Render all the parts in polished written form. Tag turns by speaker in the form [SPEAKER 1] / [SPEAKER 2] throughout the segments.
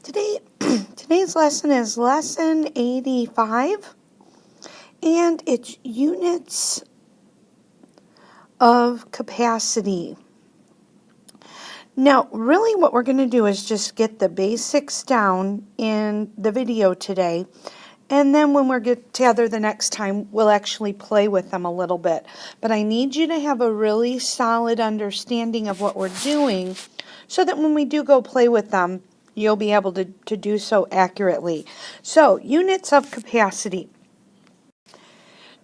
[SPEAKER 1] Today's lesson is lesson 85, and it's units of capacity. Now, really what we're going to do is just get the basics down in the video today, and then when we get together the next time, we'll actually play with them a little bit. But I need you to have a really solid understanding of what we're doing so that when we do go play with them, you'll be able to do so accurately. So, units of capacity.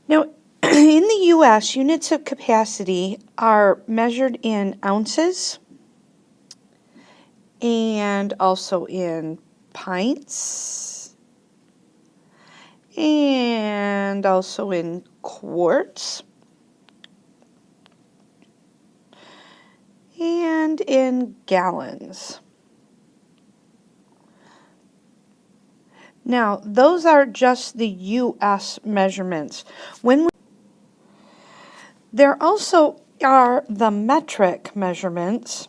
[SPEAKER 1] Now, in the U.S., units of capacity are measured in ounces and also in pints and also in quarts and in gallons. Now, those are just the U.S. measurements. There also are the metric measurements,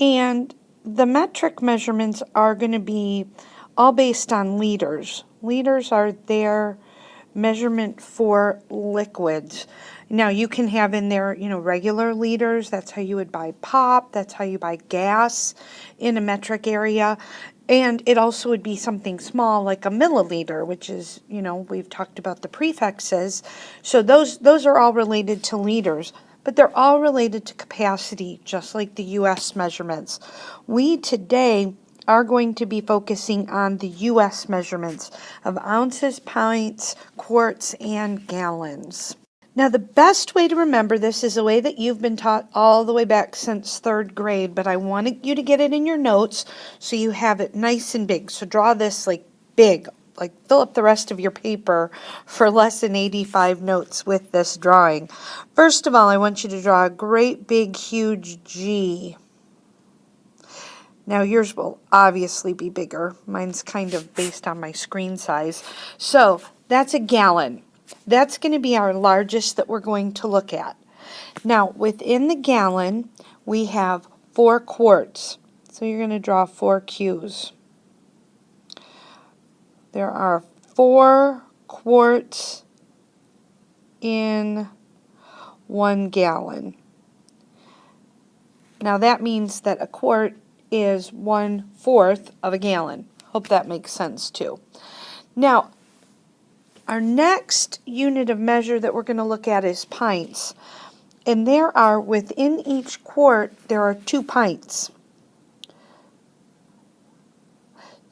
[SPEAKER 1] and the metric measurements are going to be all based on liters. Liters are their measurement for liquids. Now, you can have in there, regular liters. That's how you would buy pop. That's how you buy gas in a metric area. And it also would be something small like a milliliter, which is, we've talked about the prefixes. So those are all related to liters, but they're all related to capacity, just like the U.S. measurements. We today are going to be focusing on the U.S. measurements of ounces, pints, quarts, and gallons. Now, the best way to remember this is a way that you've been taught all the way back since 3rd grade, but I wanted you to get it in your notes so you have it nice and big. So draw this like big, like fill up the rest of your paper for lesson 85 notes with this drawing. First of all, I want you to draw a great big huge G. Now yours will obviously be bigger. Mine's kind of based on my screen size. So that's a gallon. That's going to be our largest that we're going to look at. Now within the gallon we have 4 quarts. So you're going to draw 4 Q's. There are 4 quarts in 1 gallon. Now that means that a quart is 1/4 of a gallon. Hope that makes sense too. Now, our next unit of measure that we're going to look at is pints. And there are, within each quart, there are 2 pints.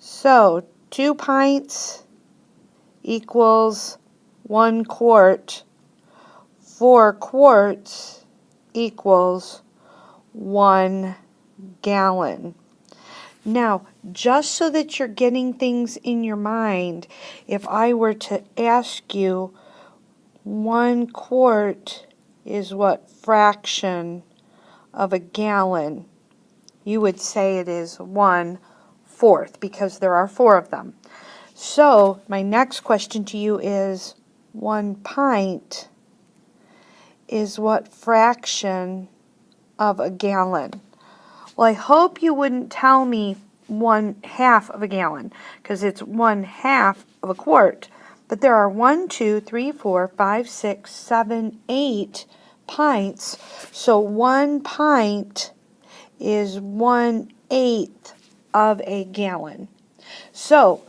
[SPEAKER 1] So, 2 pints equals 1 quart. 4 quarts equals 1 gallon. Now, just so that you're getting things in your mind, if I were to ask you 1 quart is what fraction of a gallon, you would say it is 1/4 because there are 4 of them. So, my next question to you is 1 pint is what fraction of a gallon? Well, I hope you wouldn't tell me 1/2 of a gallon, because it's 1/2 of a quart. But there are 1, 2, 3, 4, 5, 6, 7, 8 pints. So 1 pint is 1/8 of a gallon. So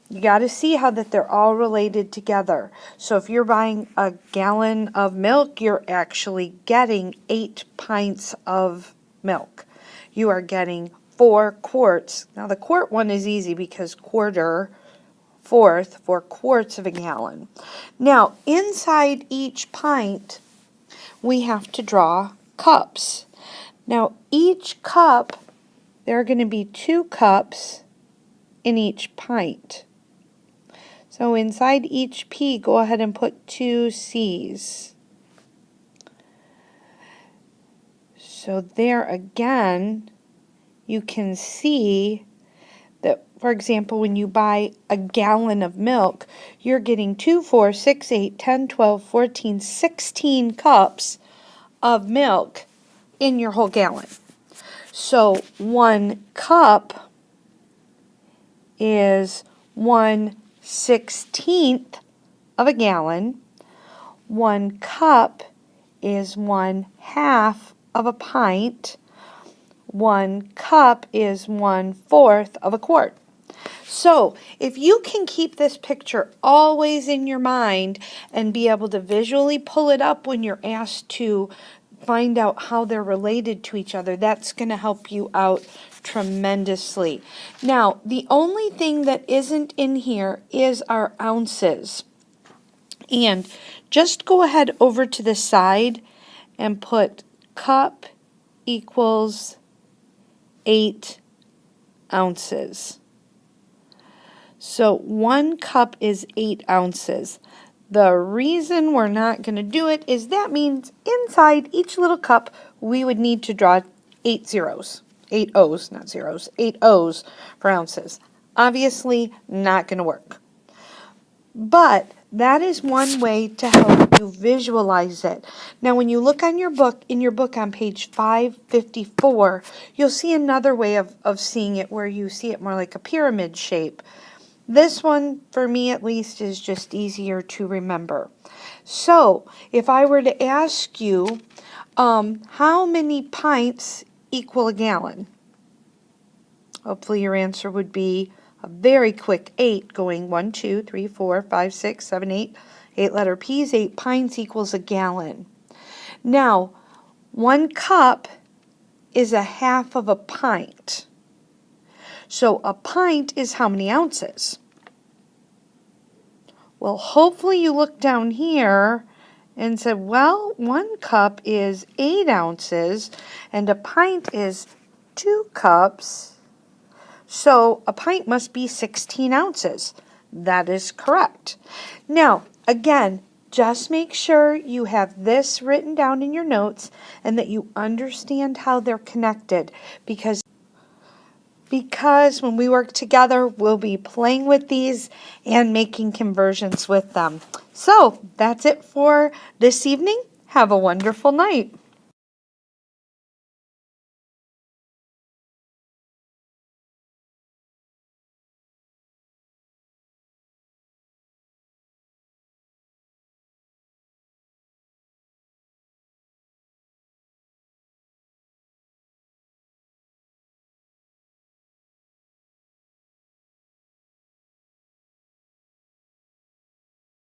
[SPEAKER 1] you got to see how that they're all related together. So if you're buying a gallon of milk, you're actually getting 8 pints of milk. You are getting 4 quarts. Now the quart one is easy because quarter, 4th, 4 quarts of a gallon. Now inside each pint, we have to draw cups. Now each cup, there are going to be 2 cups in each pint. So inside each P, go ahead and put 2 C's. So there again, you can see that, for example, when you buy a gallon of milk, you're getting 2, 4, 6, 8, 10, 12, 14, 16 cups of milk in your whole gallon. So 1 cup is 1/16 of a gallon. 1 cup is 1/2 of a pint. 1 cup is 1/4 of a quart. So if you can keep this picture always in your mind and be able to visually pull it up when you're asked to find out how they're related to each other, that's going to help you out tremendously. Now, the only thing that isn't in here is our ounces. And just go ahead over to the side and put cup equals 8 ounces. So 1 cup is 8 ounces. The reason we're not going to do it is that means inside each little cup we would need to draw 8 zeros. 8 O's, not zeros, 8 O's for ounces. Obviously not going to work. But that is one way to help you visualize it. Now when you look on your book, in your book on page 554, you'll see another way of seeing it where you see it more like a pyramid shape. This one, for me at least, is just easier to remember. So, if I were to ask you, how many pints equal a gallon? Hopefully your answer would be a very quick 8, going 1, 2, 3, 4, 5, 6, 7, 8. 8 letter P's, 8 pints equals a gallon. Now, 1 cup is 1/2 of a pint. So a pint is how many ounces? Well, hopefully you look down here and said, well, 1 cup is 8 ounces and a pint is 2 cups. So a pint must be 16 ounces. That is correct. Now, again, just make sure you have this written down in your notes and that you understand how they're connected, because when we work together, we'll be playing with these and making conversions with them. So that's it for this evening. Have a wonderful night.